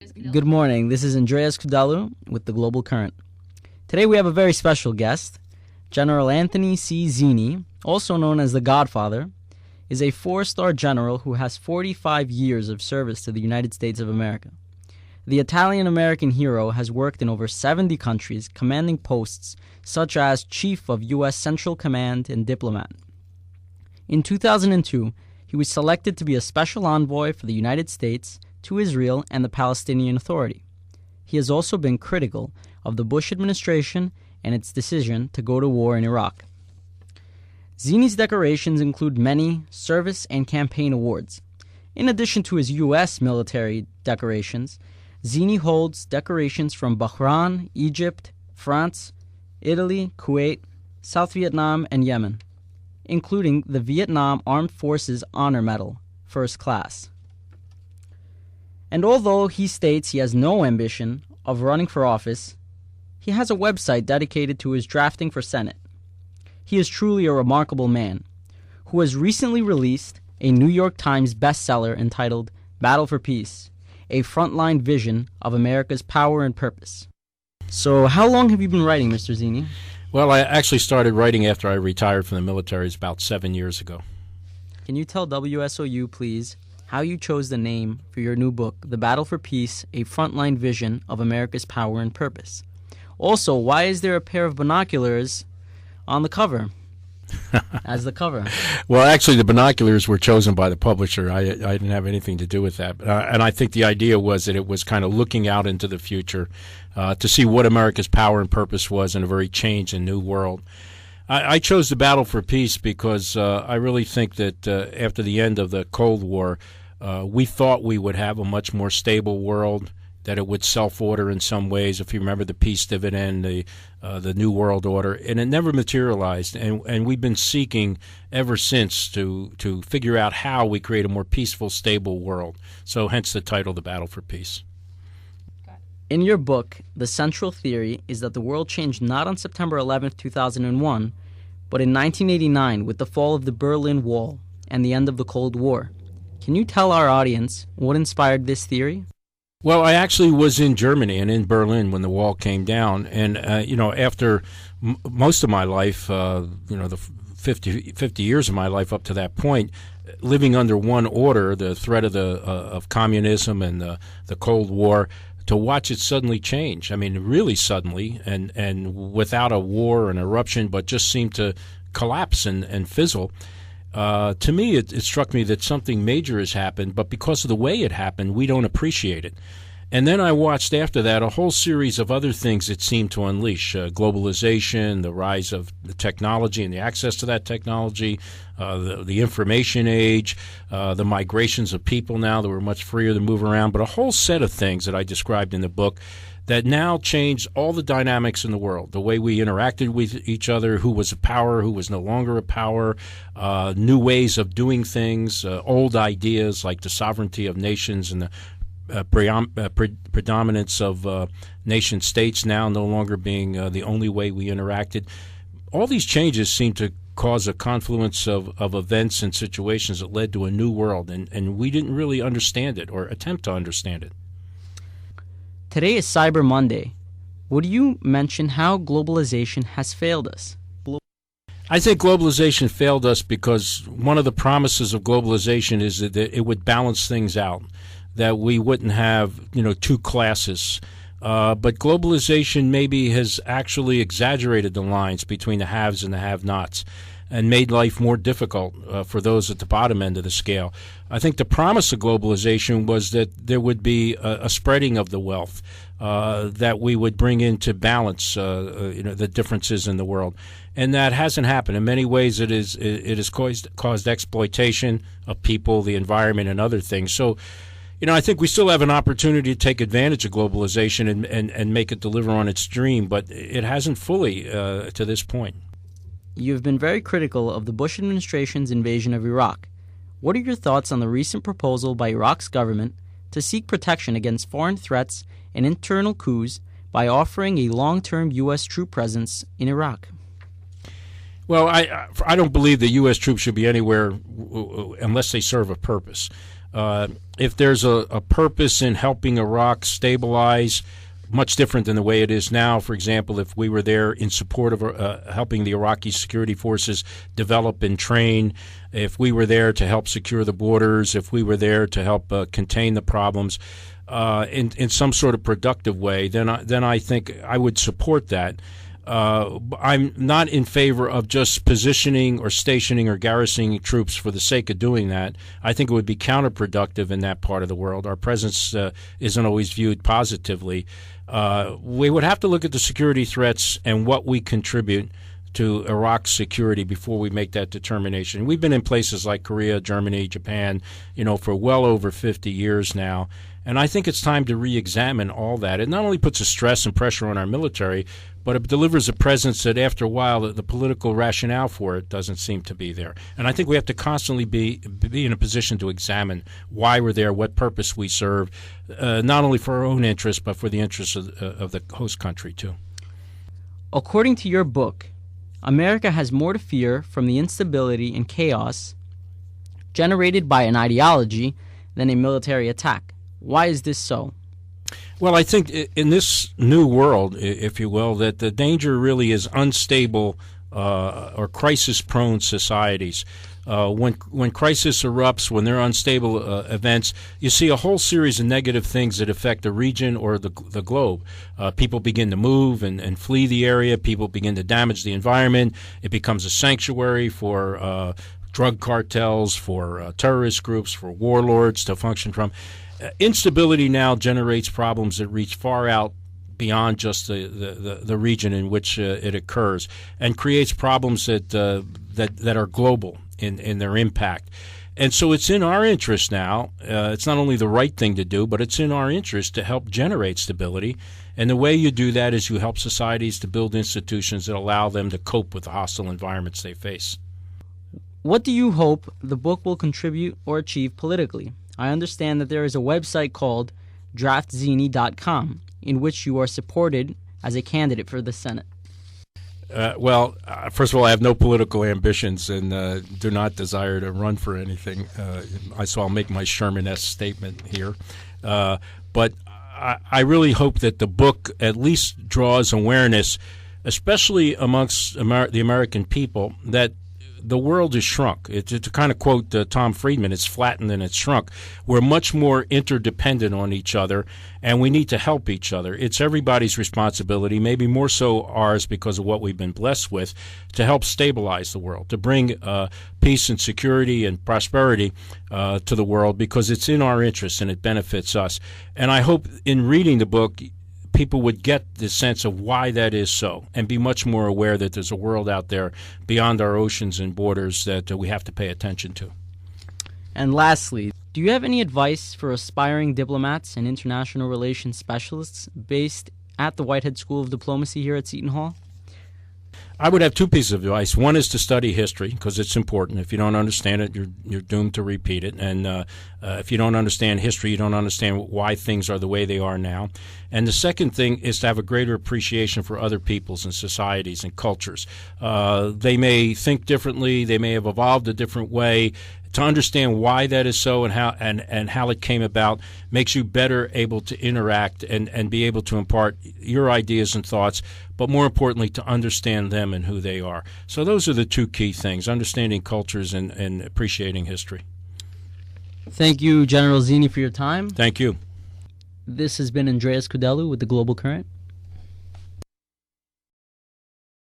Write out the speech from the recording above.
Good morning. This is Andreas Koudellou with the Global Current. Today we have a very special guest. General Anthony C. Zinni, also known as the Godfather, is a 4-star general who has 45 years of service to the United States of America. The Italian-American hero has worked in over 70 countries, commanding posts such as Chief of U.S. Central Command and Diplomat. In 2002, he was selected to be a special envoy for the United States to Israel and the Palestinian Authority. He has also been critical of the Bush administration and its decision to go to war in Iraq. Zinni's decorations include many service and campaign awards. In addition to his U.S. military decorations, Zinni holds decorations from Bahrain, Egypt, France, Italy, Kuwait, South Vietnam, and Yemen, including the Vietnam Armed Forces Honor Medal, First Class. And although he states he has no ambition of running for office, he has a website dedicated to his drafting for Senate. He is truly a remarkable man, who has recently released a New York Times bestseller entitled Battle for Peace, a Frontline Vision of America's Power and Purpose. So how long have you been writing, Mr. Zinni? Well, I actually started writing after I retired from the military about 7 years ago. Can you tell WSOU, please, how you chose the name for your new book, The Battle for Peace, a Frontline Vision of America's Power and Purpose? Also, why is there a pair of binoculars on the cover, as the cover? Well, actually, the binoculars were chosen by the publisher. I didn't have anything to do with that. And I think the idea was that it was kind of looking out into the future to see what America's power and purpose was in a very changed and new world. I chose the Battle for Peace because I really think that after the end of the Cold War, we thought we would have a much more stable world, that it would self-order in some ways. If you remember the peace dividend, the New World Order, and it never materialized. And we've been seeking ever since to figure out how we create a more peaceful, stable world. So hence the title, The Battle for Peace. In your book, the central theory is that the world changed not on September 11th, 2001, but in 1989 with the fall of the Berlin Wall and the end of the Cold War. Can you tell our audience what inspired this theory? Well, I actually was in Germany and in Berlin when the wall came down. And, after most of my life, the 50 years of my life up to that point, living under one order, the threat of communism and the Cold War, to watch it suddenly change. I mean, really suddenly, and without a war or an eruption, but just seemed to collapse and fizzle. To me, it struck me that something major has happened, but because of the way it happened, we don't appreciate it. And then I watched after that a whole series of other things it seemed to unleash. Globalization, the rise of the technology and the access to that technology, the information age, the migrations of people now that were much freer to move around, but a whole set of things that I described in the book that now changed all the dynamics in the world, the way we interacted with each other, who was a power, who was no longer a power, new ways of doing things, old ideas like the sovereignty of nations and the predominance of nation states now no longer being the only way we interacted. All these changes seem to cause a confluence of events and situations that led to a new world, and we didn't really understand it or attempt to understand it. Today is Cyber Monday. Would you mention how globalization has failed us? I think globalization failed us because one of the promises of globalization is that it would balance things out, that we wouldn't have, two classes. But globalization maybe has actually exaggerated the lines between the haves and the have-nots and made life more difficult for those at the bottom end of the scale. I think the promise of globalization was that there would be a spreading of the wealth, that we would bring into balance, the differences in the world. And that hasn't happened. In many ways, it has caused exploitation of people, the environment, and other things. So, I think we still have an opportunity to take advantage of globalization and make it deliver on its dream, but it hasn't fully to this point. You have been very critical of the Bush administration's invasion of Iraq. What are your thoughts on the recent proposal by Iraq's government to seek protection against foreign threats and internal coups by offering a long-term U.S. troop presence in Iraq? Well, I don't believe the U.S. troops should be anywhere unless they serve a purpose. If there's a purpose in helping Iraq stabilize, much different than the way it is now. For example, if we were there in support of helping the Iraqi security forces develop and train, if we were there to help secure the borders, if we were there to help contain the problems in some sort of productive way, then I think I would support that. I'm not in favor of just positioning or stationing or garrisoning troops for the sake of doing that. I think it would be counterproductive in that part of the world. Our presence isn't always viewed positively. We would have to look at the security threats and what we contribute to Iraq's security before we make that determination. We've been in places like Korea, Germany, Japan, for well over 50 years now. And I think it's time to re-examine all that. It not only puts a stress and pressure on our military, but it delivers a presence that after a while the political rationale for it doesn't seem to be there. And I think we have to constantly be in a position to examine why we're there, what purpose we serve, not only for our own interests, but for the interests of the host country too. According to your book, America has more to fear from the instability and chaos generated by an ideology than a military attack. Why is this so? Well, I think in this new world, if you will, that the danger really is unstable or crisis-prone societies. When crisis erupts, when there are unstable events, you see a whole series of negative things that affect the region or the globe. People begin to move and flee the area. People begin to damage the environment. It becomes a sanctuary for drug cartels, for terrorist groups, for warlords to function from. Instability now generates problems that reach far out beyond just the region in which it occurs, and creates problems that are global in their impact. And so it's in our interest now. It's not only the right thing to do, but it's in our interest to help generate stability. And the way you do that is you help societies to build institutions that allow them to cope with the hostile environments they face. What do you hope the book will contribute or achieve politically? I understand that there is a website called draftzinni.com in which you are supported as a candidate for the Senate. First of all, I have no political ambitions and do not desire to run for anything. So I'll make my Sherman-esque statement here. But I really hope that the book at least draws awareness, especially amongst the American people, that the world is shrunk. To kind of quote Tom Friedman, it's flattened and it's shrunk. We're much more interdependent on each other, and we need to help each other. It's everybody's responsibility, maybe more so ours because of what we've been blessed with, to help stabilize the world, to bring peace and security and prosperity to the world, because it's in our interest and it benefits us. And I hope in reading the book, people would get the sense of why that is so and be much more aware that there's a world out there beyond our oceans and borders that we have to pay attention to. And lastly, do you have any advice for aspiring diplomats and international relations specialists based at the Whitehead School of Diplomacy here at Seton Hall? I would have two pieces of advice. One is to study history, because it's important. If you don't understand it, you're doomed to repeat it. And if you don't understand history, you don't understand why things are the way they are now. And the second thing is to have a greater appreciation for other peoples and societies and cultures. They may think differently. They may have evolved a different way. To understand why that is so and how it came about makes you better able to interact and be able to impart your ideas and thoughts, but more importantly, to understand them and who they are. So those are the two key things, understanding cultures and appreciating history. Thank you, General Zinni, for your time. Thank you. This has been Andreas Koudellou with the Global Current.